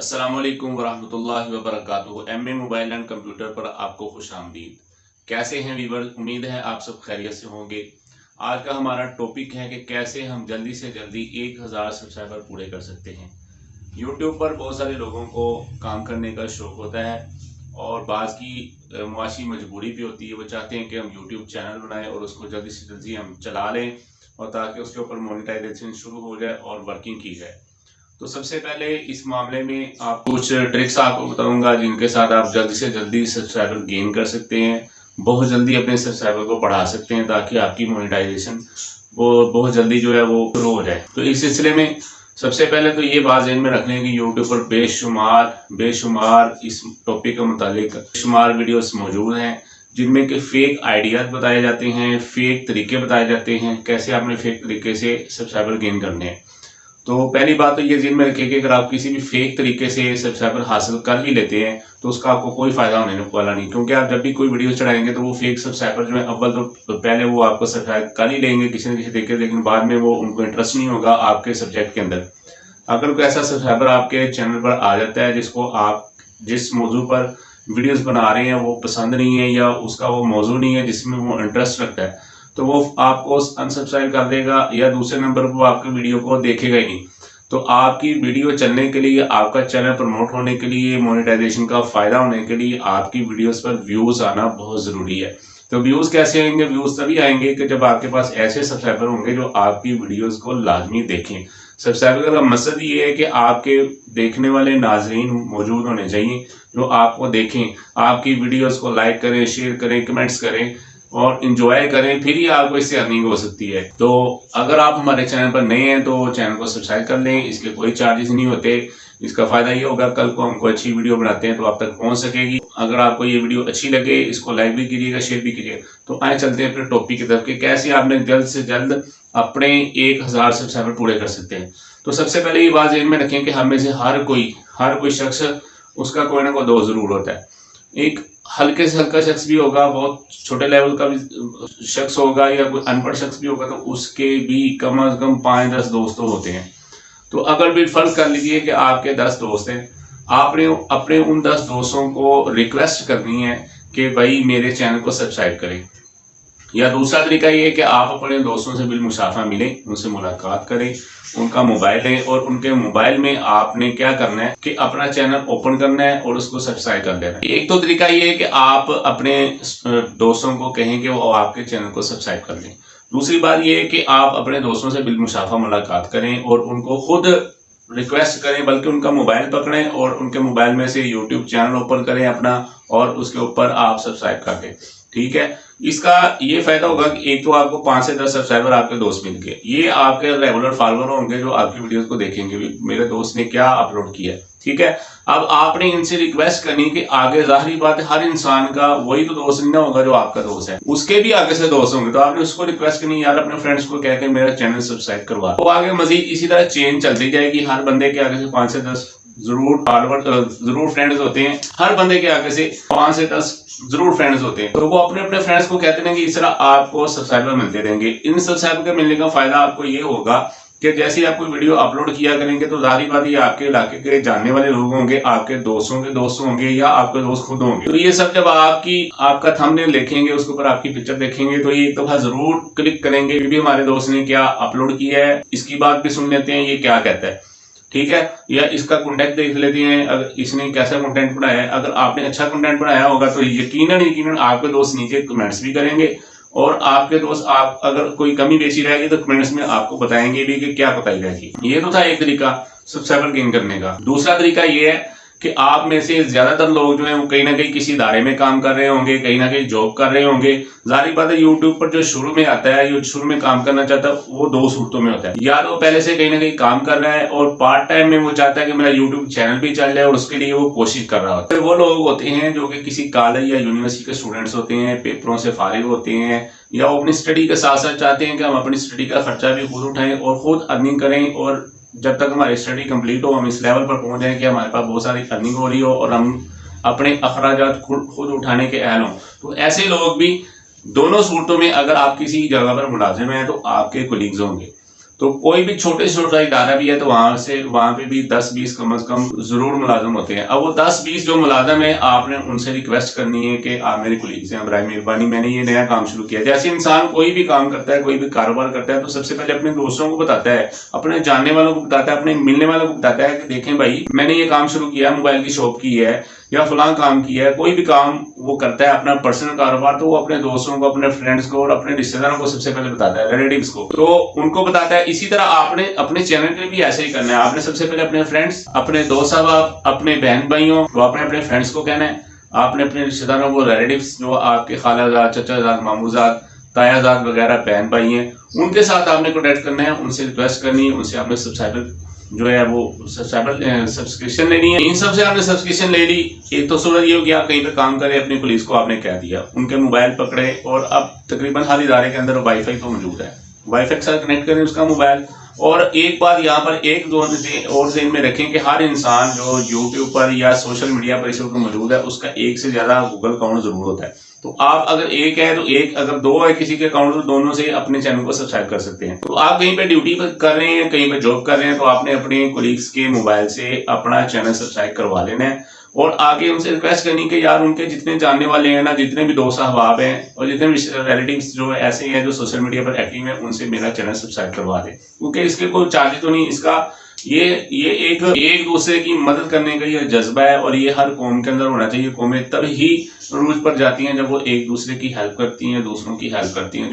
अस्सलाम वालेकुम वरहमतुल्लाहि वबरकातुहू। एमए मोबाइल एंड कंप्यूटर पर आपको खुश आमदीद। कैसे हैं वीवर, उम्मीद है आप सब खैरियत से होंगे। आज का हमारा टॉपिक है कि कैसे हम जल्दी से जल्दी 1000 सब्सक्राइबर पूरे कर सकते हैं। यूट्यूब पर बहुत सारे लोगों को काम करने का शौक होता है और बाज़ की मुआशी मजबूरी भी होती है। वो चाहते हैं कि हम यूट्यूब चैनल बनाएं और उसको जल्दी से जल्दी हम चला लें और ताकि उसके ऊपर मोनेटाइजेशन शुरू हो जाए और वर्किंग की जाए। तो सबसे पहले इस मामले में आप कुछ ट्रिक्स आपको बताऊंगा जिनके साथ आप जल्दी से जल्दी सब्सक्राइबर गेन कर सकते हैं, बहुत जल्दी अपने सब्सक्राइबर को बढ़ा सकते हैं ताकि आपकी मोनेटाइजेशन वो बहुत जल्दी जो है वो शुरू हो जाए। तो इस सिलसिले में सबसे पहले तो ये बात ज़हन में रख लें कि यूट्यूब पर बेशुमार इस टॉपिक के मुतालिक शुमार वीडियोस मौजूद हैं जिनमें कि फेक आइडियाज बताए जाते हैं, फेक तरीके बताए जाते हैं कैसे आपने फेक तरीके से सब्सक्राइबर गेन करने हैं। तो पहली बात तो ये ज़हन में रखिए कि अगर आप किसी भी फेक तरीके से सब्सक्राइबर हासिल कर भी लेते हैं तो उसका आपको कोई फायदा होने वाला नहीं, क्योंकि आप जब भी कोई वीडियो चढ़ाएंगे तो वो फेक सब्सक्राइबर जो है अव्वल तो पहले वो आपको सब्सक्राइब कर ही लेंगे किसी न किसी तरीके, लेकिन बाद में वो उनको इंटरेस्ट नहीं होगा आपके सब्जेक्ट के अंदर। अगर कोई ऐसा सब्सक्राइबर आपके चैनल पर आ जाता है जिसको आप जिस मौजू पर वीडियोस बना रहे हैं वो पसंद नहीं है या उसका वो मौजू नहीं है जिसमें वो इंटरेस्ट रखता है, तो वो आपको अनसब्सक्राइब कर देगा या दूसरे नंबर पर वो आपकी वीडियो को देखेगा ही नहीं। तो आपकी वीडियो चलने के लिए, आपका चैनल प्रमोट होने के लिए, मोनेटाइजेशन का फ़ायदा होने के लिए आपकी वीडियोस पर व्यूज़ आना बहुत ज़रूरी है। तो व्यूज़ कैसे आएंगे? व्यूज़ तभी आएंगे कि जब आपके पास ऐसे सब्सक्राइबर होंगे जो आपकी वीडियोस को लाजमी देखें। सब्सक्राइबर का मकसद ये है कि आपके देखने वाले नाजरीन मौजूद होने चाहिए जो आपको देखें, आपकी वीडियोस को लाइक करें, शेयर करें, कमेंट्स करें और इंजॉय करें, फिर ही आपको इससे अर्निंग हो सकती है। तो अगर आप हमारे चैनल पर नए हैं तो चैनल को सब्सक्राइब कर लें, इसके कोई चार्जेस नहीं होते। इसका फ़ायदा ये होगा कल को हमको अच्छी वीडियो बनाते हैं तो आप तक पहुंच सकेगी। अगर आपको ये वीडियो अच्छी लगे इसको लाइक भी कीजिएगा, शेयर भी कीजिएगा। तो आए चलते हैं अपने टॉपिक की तरफ कि कैसे आपने जल्द से जल्द अपने 1000 सब्सक्राइबर पूरे कर सकते हैं। तो सबसे पहले ये बात ध्यान में रखें कि हम में से हर कोई शख्स उसका कोई ना कोई दोस्त ज़रूर होता है। एक हल्के से हल्का शख्स भी होगा, बहुत छोटे लेवल का भी शख्स होगा या कोई अनपढ़ शख्स भी होगा, तो उसके भी कम अज कम 5-10 दोस्त तो होते हैं। तो अगर भी फर्क कर लीजिए कि आपके 10 दोस्त हैं, आपने अपने उन 10 दोस्तों को रिक्वेस्ट करनी है कि भाई मेरे चैनल को सब्सक्राइब करें। या दूसरा तरीका ये है कि आप अपने दोस्तों से बिलमुशाफा मिलें, उनसे मुलाकात करें, उनका मोबाइल लें और उनके मोबाइल में आपने क्या करना है कि अपना चैनल ओपन करना है और उसको सब्सक्राइब कर देना है। एक तो तरीका ये है कि आप अपने दोस्तों को कहें कि वो आपके चैनल को सब्सक्राइब कर लें। दूसरी बात ये है कि आप अपने दोस्तों से बिलमुशाफा मुलाकात करें और उनको खुद रिक्वेस्ट करें, बल्कि उनका मोबाइल पकड़ें और उनके मोबाइल में से यूट्यूब चैनल ओपन करें अपना और उसके ऊपर आप सब्सक्राइब कर दें। ठीक है, इसका ये फायदा होगा कि एक तो आपको 5 से 10 सब्सक्राइबर आपके दोस्त मिल गए, ये आपके रेगुलर फॉलोअर होंगे जो आपकी वीडियोस को देखेंगे भी मेरे दोस्त ने क्या अपलोड किया है। ठीक है, अब आपने इनसे रिक्वेस्ट करनी कि आगे जाहिर बात है हर इंसान का वही तो दोस्त नहीं ना होगा जो आपका दोस्त है, उसके भी आगे से दोस्त होंगे, तो आपने उसको रिक्वेस्ट करनी यार अपने फ्रेंड्स को कहकर मेरा चैनल सब्सक्राइब करवा। तो आगे मजीद इसी तरह चेन चलती जाएगी, हर बंदे के आगे से 5 से 10 जरूर फॉलोअर जरूर फ्रेंड्स होते हैं, हर बंदे के आगे से 5 से 10 जरूर फ्रेंड्स होते हैं। तो वो अपने अपने फ्रेंड्स को कहते हैं कि इस तरह आपको सब्सक्राइबर मिलते रहेंगे। इन सब्सक्राइबर के मिलने का फायदा आपको ये होगा कि जैसे आप कोई वीडियो अपलोड किया करेंगे तो जाहिर बात ये आपके इलाके के जानने वाले लोग होंगे, आपके दोस्तों के दोस्त होंगे या आपके दोस्त खुद होंगे। तो ये सब जब आपका थंबनेल देखेंगे, उसके ऊपर आपकी पिक्चर देखेंगे तो ये एक दफा जरूर क्लिक करेंगे भी हमारे दोस्त ने क्या अपलोड किया है, इसकी बात भी सुन लेते हैं ये क्या कहता है। ठीक है, या इसका कंटेंट देख लेते हैं, अगर इसने कैसा कंटेंट बनाया है। अगर आपने अच्छा कंटेंट बनाया होगा तो यकीनन आपके दोस्त नीचे कमेंट्स भी करेंगे और आपके दोस्त आप अगर कोई कमी बेची रहेगी तो कमेंट्स में आपको बताएंगे भी कि क्या बताई रहेगी। ये तो था एक तरीका सब्सक्राइबर गेन करने का। दूसरा तरीका ये है कि आप में से ज्यादातर लोग जो है वो कहीं ना कहीं किसी इदारे में काम कर रहे होंगे, कहीं ना कहीं जॉब कर रहे होंगे। जाहिर बात है यूट्यूब पर जो शुरू में आता है, जो शुरू में काम करना चाहता है वो 2 सूरतों में होता है, या तो पहले से कहीं ना कहीं काम कर रहा है और पार्ट टाइम में वो चाहता है कि मेरा यूट्यूब चैनल भी चल जाए और उसके लिए वो कोशिश कर रहा होता है। वो लोग होते हैं जो कि किसी कॉलेज या यूनिवर्सिटी के स्टूडेंट्स होते हैं, पेपरों से फारिग होते हैं या वो अपनी स्टडी के साथ साथ चाहते हैं कि हम अपनी स्टडी का खर्चा भी खुद उठाएं और खुद अर्निंग करें, और जब तक हमारी स्टडी कंप्लीट हो हम इस लेवल पर पहुंच जाएं कि हमारे पास बहुत सारी अर्निंग हो रही हो और हम अपने अखराजात खुद उठाने के अहल हों। तो ऐसे लोग भी दोनों सूरतों में अगर आप किसी जगह पर मुलाजिम हैं तो आपके कोलीग्स होंगे। तो कोई भी छोटे से छोटा इदारा भी है तो वहां पे भी 10-20 कम से कम जरूर मुलाजम होते हैं। अब वो 10-20 जो मुलाजम है आपने उनसे रिक्वेस्ट करनी है कि आप मेरे कुलीग्स हैं, बराए मेहरबानी मैंने ये नया काम शुरू किया। जैसे इंसान कोई भी काम करता है, कोई भी कारोबार करता है तो सबसे पहले अपने दोस्तों को बताता है, अपने जानने वालों को बताता है, अपने मिलने वालों को बताता है कि देखें भाई मैंने ये काम शुरू किया, मोबाइल की शॉप की है या फलां काम किया है। कोई भी काम वो करता है अपना पर्सनल कारोबार तो वो अपने दोस्तों को, अपने फ्रेंड्स को और अपने रिश्तेदारों को सबसे पहले बताता है, रिलेटिव्स को, तो उनको बताता है। इसी तरह आपने अपने चैनल के लिए भी ऐसे ही करना है। आपने सबसे पहले अपने फ्रेंड्स, अपने दोस्त साहब, अपने बहन भाइयों तो आपने अपने फ्रेंड्स को कहना है। आपने अपने रिश्तेदारों को, रिलेटिव्स जो आपके खालाजाद, चचाजाद, मामूजाद, तायाजाद वगैरह बहन भाई हैं, उनके साथ आपने कॉन्टेक्ट करना है, उनसे रिक्वेस्ट करनी है, उनसे आपने सब्सक्राइबर जो है वो सब्सक्रिप्शन लेनी है। इन सब से आपने सब्सक्रिप्शन ले ली। एक तो सूरत ये हो गया, कहीं पे काम करे अपनी पुलिस को आपने कह दिया, उनके मोबाइल पकड़े और अब तकरीबन हर इदारे के अंदर वाईफाई तो मौजूद है, वाईफाई के साथ कनेक्ट करें उसका मोबाइल। और एक बात यहाँ पर एक दो और ज़हन में रखें कि हर इंसान जो यूट्यूब पर या सोशल मीडिया पर इस वक्त मौजूद है उसका एक से ज़्यादा गूगल अकाउंट जरूर होता है। तो आप अगर एक है तो एक, अगर दो है किसी के अकाउंट तो दोनों से अपने चैनल को सब्सक्राइब कर सकते हैं। तो आप कहीं पे ड्यूटी पर कर रहे हैं, कहीं पे जॉब कर रहे हैं तो आपने अपने कोलीग्स के मोबाइल से अपना चैनल सब्सक्राइब करवा लेना है और आगे उनसे रिक्वेस्ट करनी कि यार उनके जितने जानने वाले हैं ना, जितने भी दोस्त अहबाब हैं और जितने भी रिलेटिव्स जो ऐसे हैं जो सोशल मीडिया पर एक्टिव हैं, उनसे मेरा चैनल सब्सक्राइब करवा दें। क्योंकि इसके कोई चार्ज तो नहीं, इसका ये एक दूसरे की मदद करने का ये जज्बा है और ये हर कौम के अंदर होना चाहिए। कौमें तब ही रूज पर जाती हैं जब वो एक दूसरे की हेल्प करती हैं, दूसरों की हेल्प करती हैं।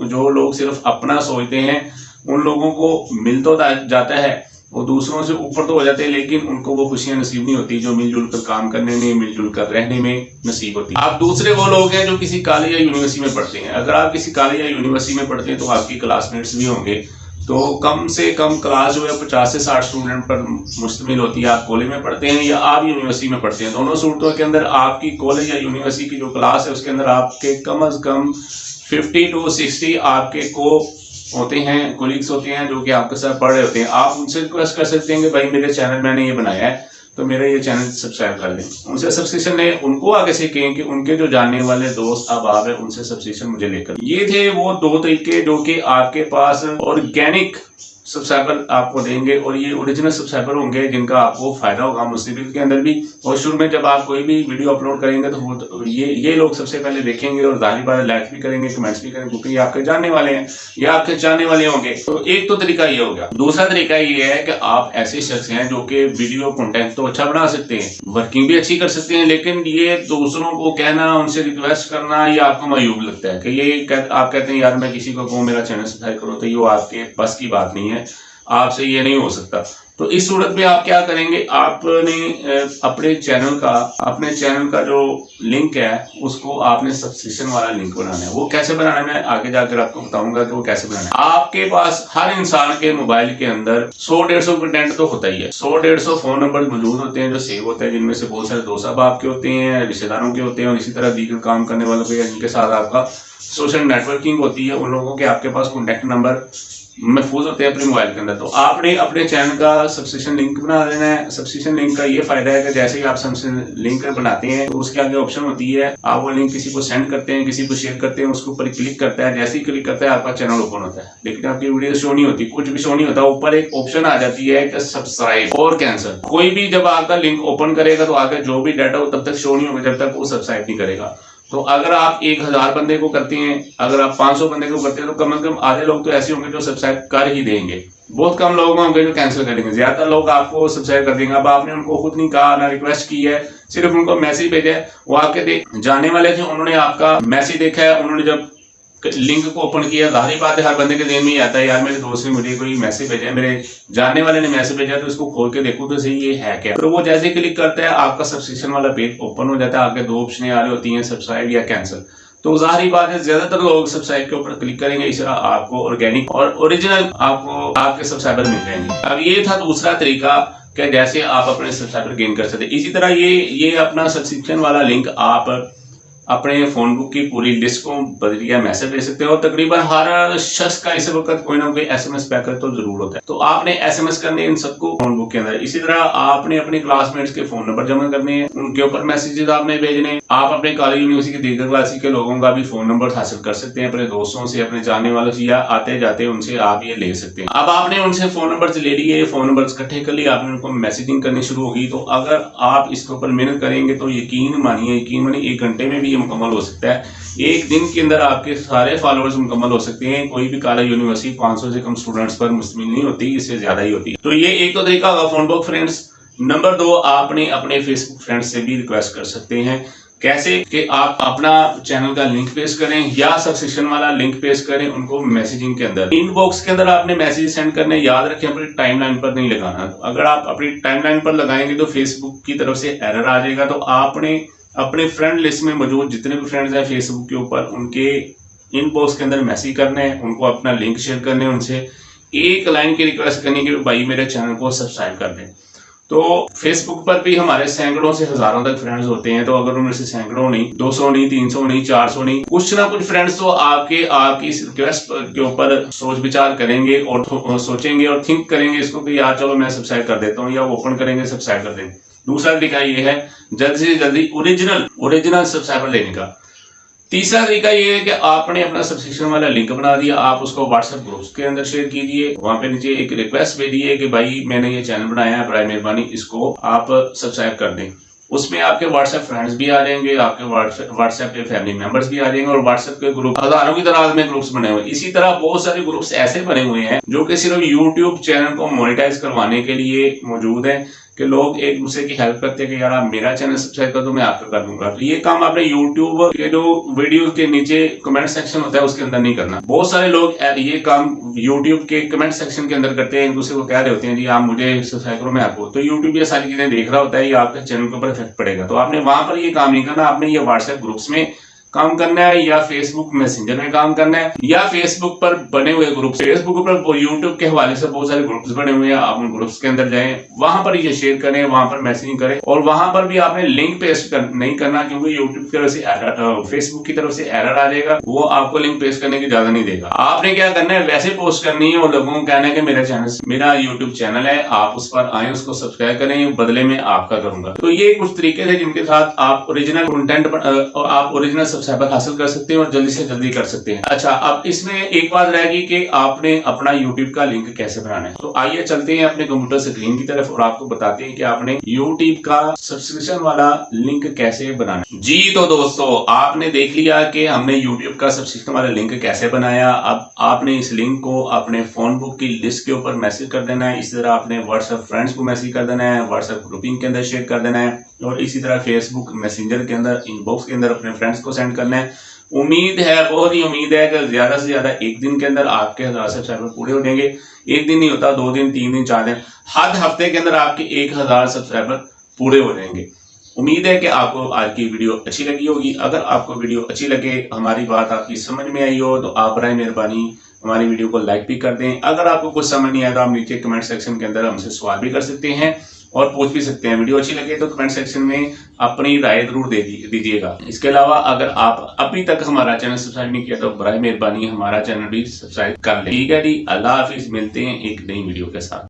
जो लोग सिर्फ अपना सोचते हैं उन लोगों को मिल तो जाता है, वो दूसरों से ऊपर तो हो जाते हैं, लेकिन उनको वो खुशियां नसीब नहीं होती जो मिलजुल कर काम करने में, मिलजुल कर रहने में नसीब होती है। आप दूसरे वो लोग हैं जो किसी कॉलेज या यूनिवर्सिटी में पढ़ते हैं। अगर आप किसी कॉलेज या यूनिवर्सिटी में पढ़ते हैं तो आपकी क्लासमेट्स भी होंगे, तो कम से कम क्लास जो है 50 से 60 स्टूडेंट पर मुश्तमिल होती है। आप कॉलेज में पढ़ते हैं या आप यूनिवर्सिटी में पढ़ते हैं, दोनों सूरतों के अंदर आपकी कॉलेज या यूनिवर्सिटी की जो क्लास है उसके अंदर आपके कम से कम 50 to 60 आपके को होते हैं, कोलीग्स होते हैं जो कि आपके साथ पढ़ रहे होते हैं। आप उनसे रिक्वेस्ट कर सकते हैं कि भाई मेरे चैनल मैंने ये बनाया है तो मेरा ये चैनल सब्सक्राइब कर दें। उनसे सब्सक्रिप्शन लें, उनको आगे से कहें कि उनके जो जानने वाले दोस्त अहबाब है उनसे सब्सक्रिप्शन मुझे लेकर। ये थे वो दो तरीके जो कि आपके पास ऑर्गेनिक सब्सक्राइबर आपको देंगे और ये ओरिजिनल सब्सक्राइबर होंगे जिनका आपको फायदा होगा मुस्तकबिल के अंदर भी। और शुरू में जब आप कोई भी वीडियो अपलोड करेंगे तो ये लोग सबसे पहले देखेंगे और जाहिर बात लाइक भी करेंगे, कमेंट्स भी करेंगे, क्योंकि ये आपके जानने वाले हैं या आपके चाहने वाले होंगे। तो एक तो तरीका ये हो गया। दूसरा तरीका ये है कि आप ऐसे शख्स हैं जो कि वीडियो कंटेंट तो अच्छा बना सकते हैं, वर्किंग भी अच्छी कर सकते हैं, लेकिन ये दूसरों को कहना, उनसे रिक्वेस्ट करना ये आपको मायूब लगता है कि आप कहते हैं यार मैं किसी को कहूँ मेरा चैनल सब्सक्राइब करो, तो ये आपके बस की बात नहीं है, आपसे ये नहीं हो सकता। तो इस सूरत में आप क्या करेंगे, आपने अपने चैनल का जो लिंक है उसको आपने सब्सक्रिप्शन वाला लिंक बनाना है। वो कैसे बनाना है मैं आगे जाकर आपको बताऊंगा कि वो कैसे बनाना है। आपके पास हर इंसान के मोबाइल के अंदर 100-150 कंटेंट तो होता ही है। 100-150 फोन नंबर मौजूद होते हैं जो सेव होते हैं, जिनमें से बहुत सारे दोस्त आपके होते हैं, रिश्तेदारों के होते हैं और इसी तरह दीगर काम करने वालों के, जिनके साथ आपका सोशल नेटवर्किंग होती है, उन लोगों के आपके पास कॉन्टेक्ट नंबर महफूज होते हैं अपने मोबाइल के अंदर। तो आपने अपने चैनल का सब्सक्रिप्शन लिंक बना देना है। सब्सक्रिप्शन लिंक का ये फायदा है कि जैसे ही आप सब्सक्रिप्शन लिंक बनाते हैं तो उसके आगे ऑप्शन होती है, आप वो लिंक किसी को सेंड करते हैं, किसी को शेयर करते हैं, उसके ऊपर क्लिक करता है, जैसे ही क्लिक करता है आपका चैनल ओपन होता है, लेकिन आपकी वीडियो शो नहीं होती, कुछ भी शो नहीं होता। ऊपर एक ऑप्शन आ जाती है कि सब्सक्राइब और कैंसिल। कोई भी जब आपका लिंक ओपन करेगा तो आगे जो भी डाटा हो तब तक शो नहीं होगा जब तक वो सब्सक्राइब नहीं करेगा। तो अगर आप 1000 बंदे को करते हैं, अगर आप 500 बंदे को करते हैं तो कम से कम आधे लोग तो ऐसे होंगे जो सब्सक्राइब कर ही देंगे, बहुत कम लोग होंगे जो कैंसिल करेंगे, ज्यादातर लोग आपको सब्सक्राइब कर देंगे। अब आपने उनको खुद नहीं कहा, ना रिक्वेस्ट की है, सिर्फ उनको मैसेज भेजा है, वो आपके जाने वाले थे, उन्होंने आपका मैसेज देखा है, उन्होंने जब लिंक को ओपन किया, जाहिर बात है हर बंदे के दिन में ही आता है यार मेरे दोस्त ने मुझे कोई मैसेज भेजा है, मेरे जानने वाले ने मैसेज भेजा तो इसको खोल के देखो तो सही ये है क्या। तो वो जैसे क्लिक करता है आपका सब्सक्रिप्शन वाला पेज ओपन हो जाता है, आगे दो ऑप्शन आ रही होती हैं, सब्सक्राइब या कैंसिल। तो जाहिर बात है ज्यादातर लोग सब्सक्राइब के ऊपर क्लिक करेंगे, इस तरह आपको ऑर्गेनिक और ओरिजिनल आपको आपके सब्सक्राइबर मिल जाएंगे। अब ये था दूसरा तरीका कि जैसे आप अपने सब्सक्राइबर गेन कर सकते हैं। इसी तरह ये अपना सब्सक्रिप्शन वाला लिंक आप अपने फोन बुक की पूरी लिस्ट को बदलिया मैसेज दे सकते हैं। और तकरीबन हर शख्स का इस वक्त कोई ना कोई एसएमएस पैकेट तो जरूर होता है, तो आपने एसएमएस करने इन सबको फोन बुक के अंदर। इसी तरह आपने अपने क्लासमेट्स के फोन नंबर जमा करने हैं, उनके ऊपर मैसेजेस आपने भेजने हैं। आप अपने कॉलेज यूनिवर्सिटी के दीगर क्लासेस के लोगों का भी फोन नंबर हासिल कर सकते हैं, अपने दोस्तों से, अपने जानने वालों से, या आते जाते उनसे आप ये ले सकते हैं। अब आपने उनसे फोन नंबर ले लिए, फोन नंबर इकट्ठे कर लिए, आपने उनको मैसेजिंग करनी शुरू होगी। तो अगर आप इसके ऊपर मेहनत करेंगे तो यकीन मानिए 1 घंटे में भी ये मुकम्मल हो सकता है। एक दिन के अंदर आपके सारे फॉलोअर्स मुकम्मल हो सकते हैं। कोई भी कॉलेज यूनिवर्सिटी 500 से कम स्टूडेंट्स पर मुश्तमिल नहीं होती, इससे ज्यादा ही होती है। तो ये एक तो तरीका होगा फोन बुक फ्रेंड्स। नंबर 2, आपने अपने फेसबुक फ्रेंड्स से भी रिक्वेस्ट कर सकते हैं। कैसे कि आप अपना चैनल का लिंक पेस्ट करें या सब्सक्रिप्शन वाला लिंक पेस्ट करें उनको मैसेजिंग के अंदर। इनबॉक्स के अंदर आपने मैसेज सेंड करने, याद रखें अपनी टाइमलाइन पर नहीं लगाना। अगर आप अपनी टाइमलाइन पर लगाएंगे तो फेसबुक की तरफ से एरर आ जाएगा। तो आपने अपने फ्रेंड लिस्ट में मौजूद जितने भी फ्रेंड्स हैं फेसबुक के ऊपर, उनके इनबॉक्स के अंदर मैसेज करने हैं, उनको अपना लिंक शेयर करने, उनसे एक लाइन की रिक्वेस्ट करनी कि भाई मेरे चैनल को सब्सक्राइब कर दें। तो फेसबुक पर भी हमारे सैकड़ों से हजारों तक फ्रेंड्स होते हैं। तो अगर उनमें से सैकड़ों नहीं, 200 नहीं, 300 नहीं, 400 नहीं, कुछ ना कुछ फ्रेंड्स तो आपकी इस रिक्वेस्ट के ऊपर सोच विचार करेंगे और सोचेंगे और थिंक करेंगे इसको कि यार चलो मैं सब्सक्राइब कर देता हूँ, या ओपन करेंगे सब्सक्राइब कर देंगे। दूसरा तरीका ये है जल्द से जल्दी ओरिजिनल सब्सक्राइबर लेने का। तीसरा तरीका ये है कि आपने अपना सब्सक्रिप्शन वाला लिंक बना दिया, आप उसको व्हाट्सएप ग्रुप्स के अंदर शेयर कीजिए। वहां पे नीचे एक रिक्वेस्ट भेजिए कि भाई मैंने ये चैनल बनाया है, बराए मेहरबानी इसको आप सब्सक्राइब कर दें। उसमें आपके व्हाट्सएप फ्रेंड्स भी आ जाएंगे, आपके व्हाट्सएप पे फैमिली मेंबर्स भी आ जाएंगे, और व्हाट्सएप के ग्रुप हजारों की तादाद में ग्रुप्स बने हुए हैं। इसी तरह बहुत सारे ग्रुप्स ऐसे बने हुए हैं जो कि सिर्फ यूट्यूब चैनल को मोनेटाइज करवाने के लिए मौजूद है, कि लोग एक दूसरे की हेल्प करते हैं कि यार आप मेरा चैनल सब्सक्राइब कर दो, मैं आपका कर दूंगा। तो ये काम आपने यूट्यूब के जो वीडियो के नीचे कमेंट सेक्शन होता है उसके अंदर नहीं करना। बहुत सारे लोग ये काम यूट्यूब के कमेंट सेक्शन के अंदर करते हैं, एक दूसरे को कह रहे होते हैं जी आप मुझे सब्सक्राइब करो मैं आपको। तो यूट्यूब ये सारी चीजें देख रहा होता है, ये आपके चैनल के ऊपर इफेक्ट पड़ेगा। तो आपने वहां पर ये काम नहीं करना, आपने ये व्हाट्सएप ग्रुप्स में काम करना है, या फेसबुक मैसेंजर में काम करना है, या फेसबुक पर बने हुए ग्रुप। फेसबुक पर यूट्यूब के हवाले से बहुत सारे ग्रुप्स बने हुए हैं, आप उन ग्रुप्स के अंदर जाएं, वहां पर ये शेयर करें, वहां पर मैसेजिंग करें। और वहां पर भी आपने लिंक पेस्ट नहीं करना, क्योंकि यूट्यूब की तरफ से फेसबुक की तरफ से एरर आ जाएगा, वो आपको लिंक पेस्ट करने की इजाजत नहीं देगा। आपने क्या करना है, वैसे पोस्ट करनी है और लोगों को कहना है कि मेरा यूट्यूब चैनल है, आप उस पर आए, उसको सब्सक्राइब करें, बदले में आपका करूंगा। तो ये कुछ तरीके थे जिनके साथ आप ओरिजिनल कंटेंट और आप ओरिजिनल सब्सक्राइबर हासिल कर सकते हैं और जल्दी से जल्दी कर सकते हैं। अच्छा, अब इसमें एक बात रहेगी कि आपने अपना YouTube का लिंक कैसे बनाना है। तो आइए चलते हैं अपने कंप्यूटर स्क्रीन की तरफ और आपको बताते हैं कि आपने YouTube का सब्सक्रिप्शन वाला लिंक कैसे बनाना है। जी तो दोस्तों, आपने देख लिया कि हमने YouTube का सब्सक्रिप्शन वाला लिंक कैसे बनाया। अब आपने इस लिंक को अपने फोन बुक की लिस्ट के ऊपर मैसेज कर देना है। इसी तरह आपने व्हाट्सएप फ्रेंड्स को मैसेज कर देना है, व्हाट्सएप ग्रुपिंग के अंदर शेयर कर देना है, और इसी तरह फेसबुक मैसेंजर के अंदर इनबॉक्स के अंदर अपने फ्रेंड्स को सेंड करना है। उम्मीद है, बहुत ही उम्मीद है कि ज्यादा से ज्यादा एक दिन के अंदर आपके 1000 सब्सक्राइबर पूरे हो जाएंगे। एक दिन नहीं होता, 2 दिन, 3 दिन, 4 दिन, हर हफ्ते के अंदर आपके 1000 सब्सक्राइबर पूरे हो जाएंगे। उम्मीद है कि आपको आज की वीडियो अच्छी लगी होगी। अगर आपको वीडियो अच्छी लगे, हमारी बात आपकी समझ में आई हो, तो आप बराए मेहरबानी हमारी वीडियो को लाइक भी कर दें। अगर आपको कुछ समझ नहीं आया तो आप नीचे कमेंट सेक्शन के अंदर हमसे सवाल भी कर सकते हैं और पूछ भी सकते हैं। वीडियो अच्छी लगे तो कमेंट सेक्शन में अपनी राय जरूर दीजिएगा। इसके अलावा अगर आप अभी तक हमारा चैनल सब्सक्राइब नहीं किया तो बराए मेहरबानी हमारा चैनल भी सब्सक्राइब कर लें। ठीक है जी, अल्लाह हाफिज, मिलते हैं एक नई वीडियो के साथ।